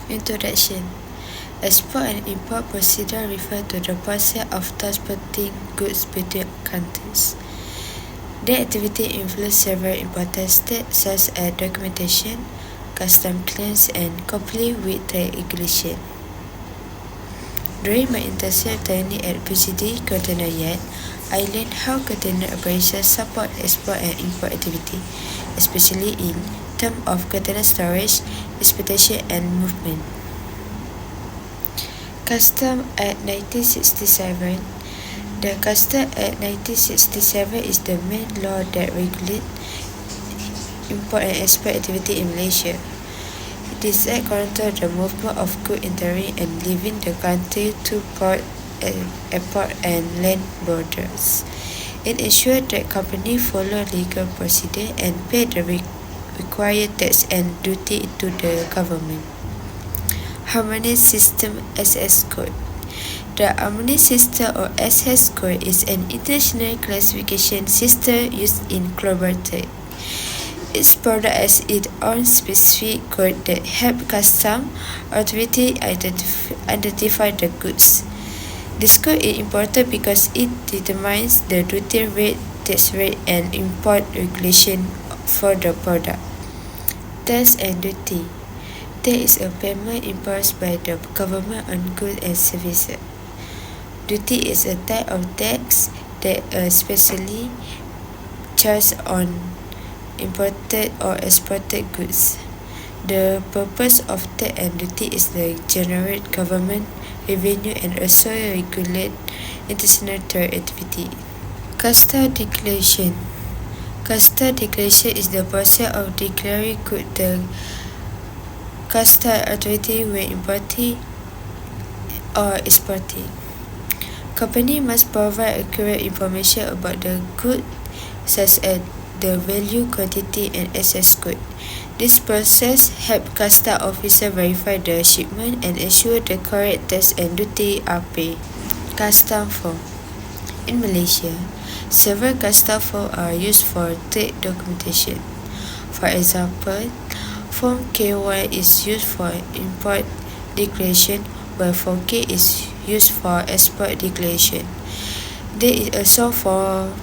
Introduction. Export and import procedure refer to the process of transporting goods between countries. The activity includes several important steps such as documentation, custom clearance, and comply with trade regulation. During my internship training at PCD Container Yard, I learned how container operations support export and import activity, especially in terms of container storage, transportation, and movement. Custom Act 1967. The Custom Act 1967 is the main law that regulates import and export activity in Malaysia. This act controls the movement of goods entering and leaving the country to port, airport, and land borders. It ensures that companies follow legal procedure and pay the required tax and duty to the government. Harmony System SS Code. The Harmony System or SS Code is an international classification system used in global trade. Each product has its own specific code that help customs authority identify the goods. This code is important because it determines the duty rate, tax rate, and import regulation for the product. Tax and duty. Tax is a payment imposed by the government on goods and services. Duty is a type of tax that is specially charged on imported or exported goods. The purpose of tax and duty is to generate government revenue and also regulate international trade activity. Custom declaration. Custom declaration is the process of declaring goods the customs authority when importing or exporting. Company must provide accurate information about the good, such as the value, quantity, and access code. This process helps customs officers verify the shipment and ensure the correct tax and duty are paid. Custom form. In Malaysia, several custom forms are used for trade documentation. For example, Form K1 is used for import declaration, while Form K is used for export declaration. There is also Form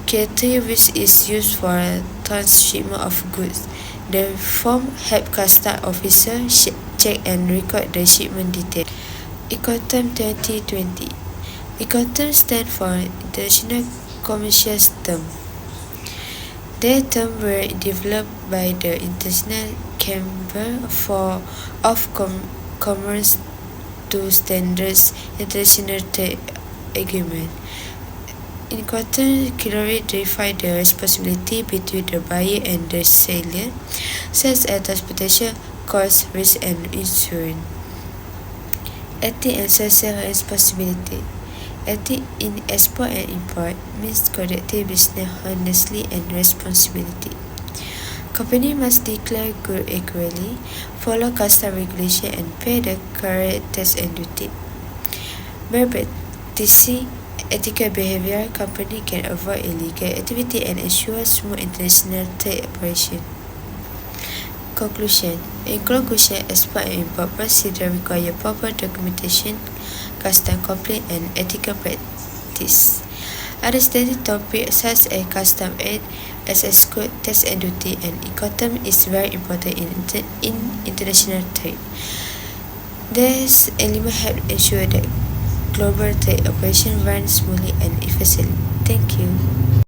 K3, which is used for transshipment of goods. The form helps customs officers check and record the shipment details. Ecoterm 2020. Ecoterm stands for International Commercial Term. The term were developed by the International Chamber of Commerce to standards international trade agreement. Incoterm clearly define the responsibility between the buyer and the seller, such as transportation, cost, risk, and insurance. Ethics and social responsibility. Ethics in export and import means conducting business honestly and responsibility. Company must declare goods accurately, follow customs regulation, and pay the correct tax and duty. By practicing ethical behavior, company can avoid illegal activity and ensure smooth international trade operation. Conclusion. In conclusion, export and import procedure require proper documentation, custom complaint, and ethical practice. Understanding topics such as custom aid, SS code, tax and duty, and Ecoterm is very important in international trade. These elements help ensure that global trade operation runs smoothly and efficiently. Thank you.